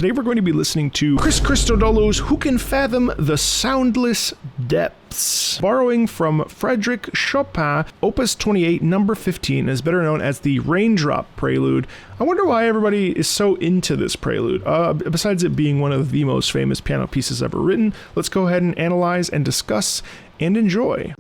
Today we're going to be listening to Chris Christodolo's Who Can Fathom the Soundless Depths, borrowing from Frederick Chopin, Opus 28, number 15, is better known as the Raindrop Prelude. I wonder why everybody is so into this prelude. Besides it being one of the most famous piano pieces ever written, let's go ahead and analyze and discuss and enjoy.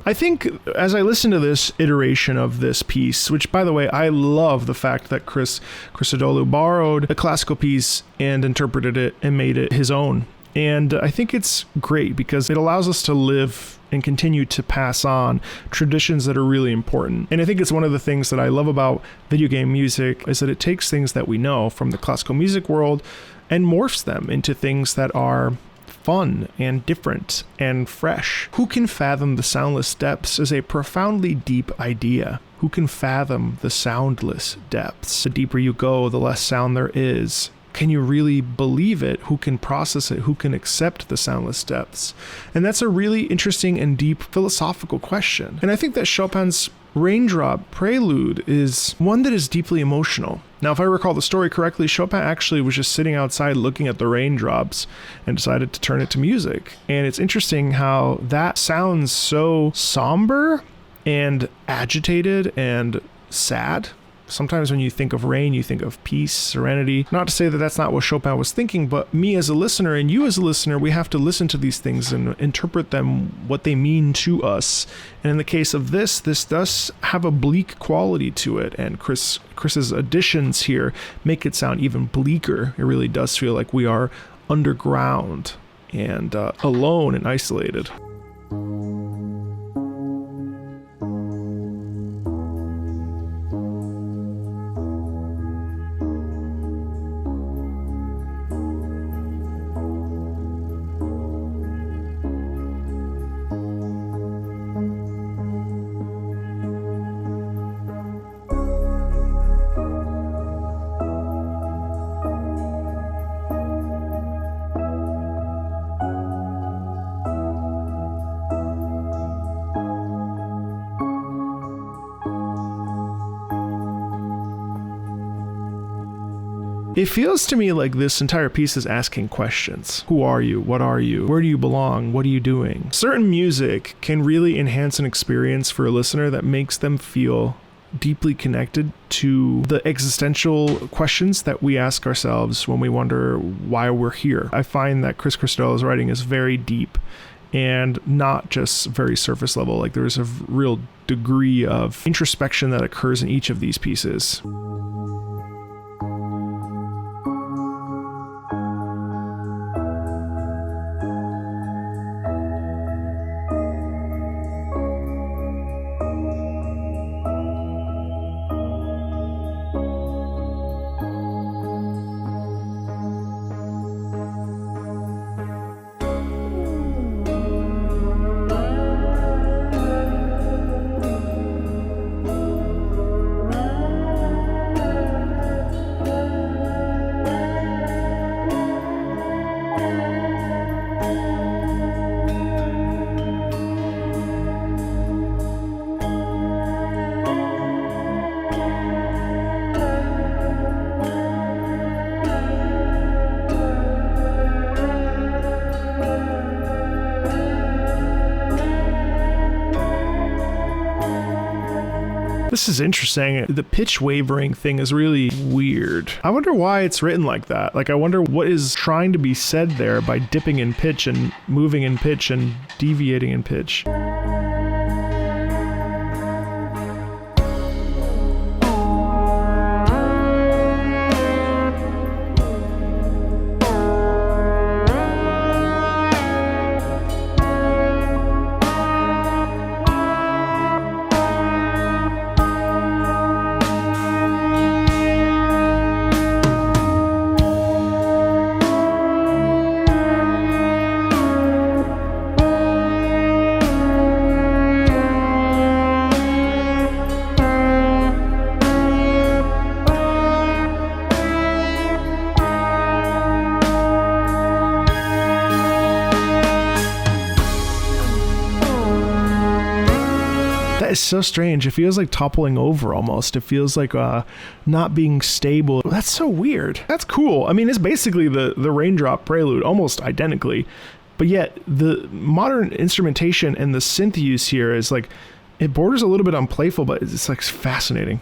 I think as I listen to this iteration of this piece, which by the way, I love the fact that Chris Christodoulou borrowed a classical piece and interpreted it and made it his own. And I think it's great because it allows us to live and continue to pass on traditions that are really important. And I think it's one of the things that I love about video game music is that it takes things that we know from the classical music world and morphs them into things that are fun and different and fresh. Who can fathom the soundless depths is a profoundly deep idea. Who can fathom the soundless depths? The deeper you go, the less sound there is. Can you really believe it? Who can process it? Who can accept the soundless depths? And that's a really interesting and deep philosophical question. And I think that Chopin's Raindrop Prelude is one that is deeply emotional. Now, if I recall the story correctly, Chopin actually was just sitting outside looking at the raindrops and decided to turn it to music. And it's interesting how that sounds so somber and agitated and sad. Sometimes when you think of rain, you think of peace, serenity. Not to say that that's not what Chopin was thinking, but me as a listener and you as a listener, we have to listen to these things and interpret them, what they mean to us. And in the case of this does have a bleak quality to it. And Chris's additions here make it sound even bleaker. It really does feel like we are underground and alone and isolated. It feels to me like this entire piece is asking questions. Who are you? What are you? Where do you belong? What are you doing? Certain music can really enhance an experience for a listener that makes them feel deeply connected to the existential questions that we ask ourselves when we wonder why we're here. I find that Chris Christodolo's writing is very deep and not just very surface level. Like there's a real degree of introspection that occurs in each of these pieces. This is interesting. The pitch wavering thing is really weird. I wonder why it's written like that. Like, I wonder what is trying to be said there by dipping in pitch and moving in pitch and deviating in pitch. That is so strange. It feels like toppling over almost. It feels like not being stable. That's so weird. That's cool. I mean, it's basically the Raindrop Prelude, almost identically. But yet, the modern instrumentation and the synth use here is like, it borders a little bit on playful, but it's like fascinating.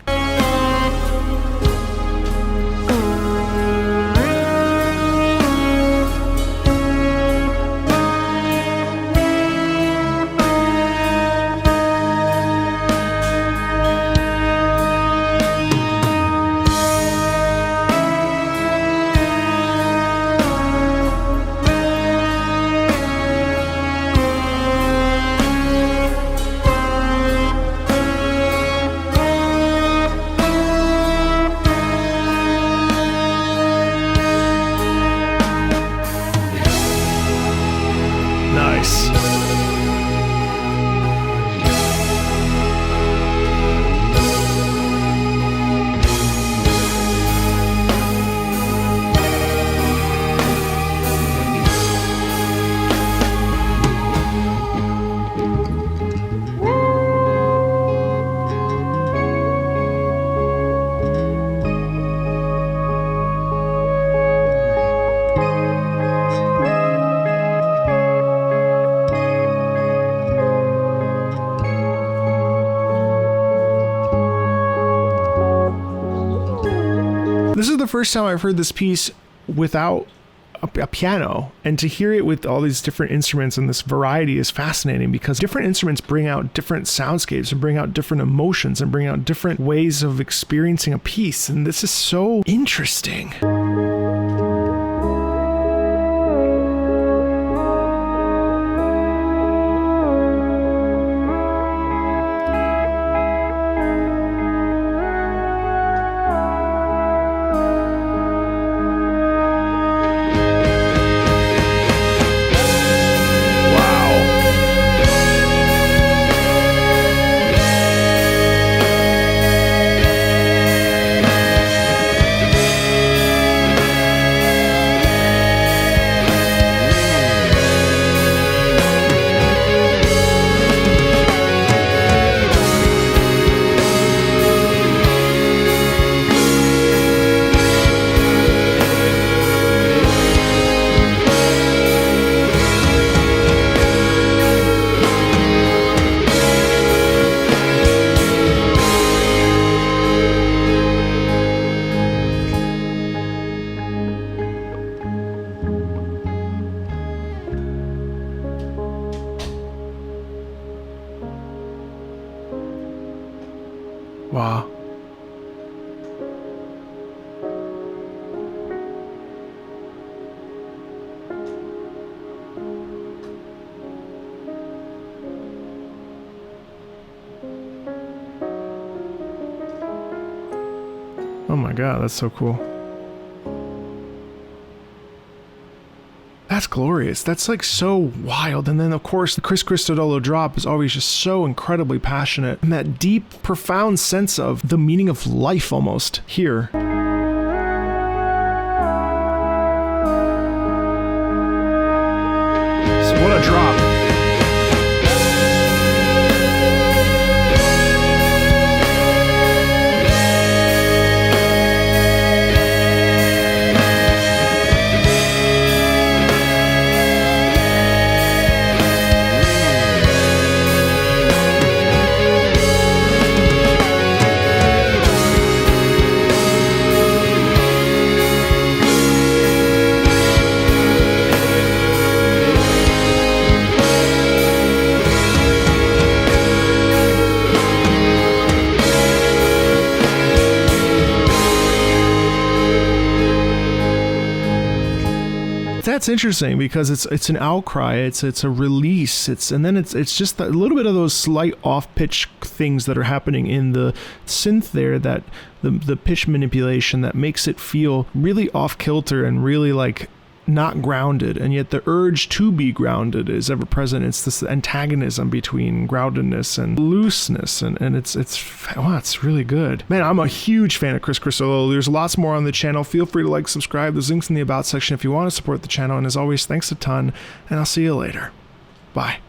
This is the first time I've heard this piece without a piano, and to hear it with all these different instruments and this variety is fascinating because different instruments bring out different soundscapes and bring out different emotions and bring out different ways of experiencing a piece, and this is so interesting. Wow. Oh my God, that's so cool. That's glorious. That's like so wild. And then of course the Chris Christodoulou drop is always just so incredibly passionate, and that deep, profound sense of the meaning of life almost here. So what a drop. That's interesting because it's an outcry, it's a release, and then it's just a little bit of those slight off pitch things that are happening in the synth there, that the pitch manipulation that makes it feel really off kilter and really like not grounded, and yet the urge to be grounded is ever present. It's this antagonism between groundedness and looseness, and it's really good. Man, I'm a huge fan of Chris Christodoulou. There's lots more on the channel. Feel free to like, subscribe. There's links in the about section if you want to support the channel, and as always, thanks a ton, and I'll see you later. Bye.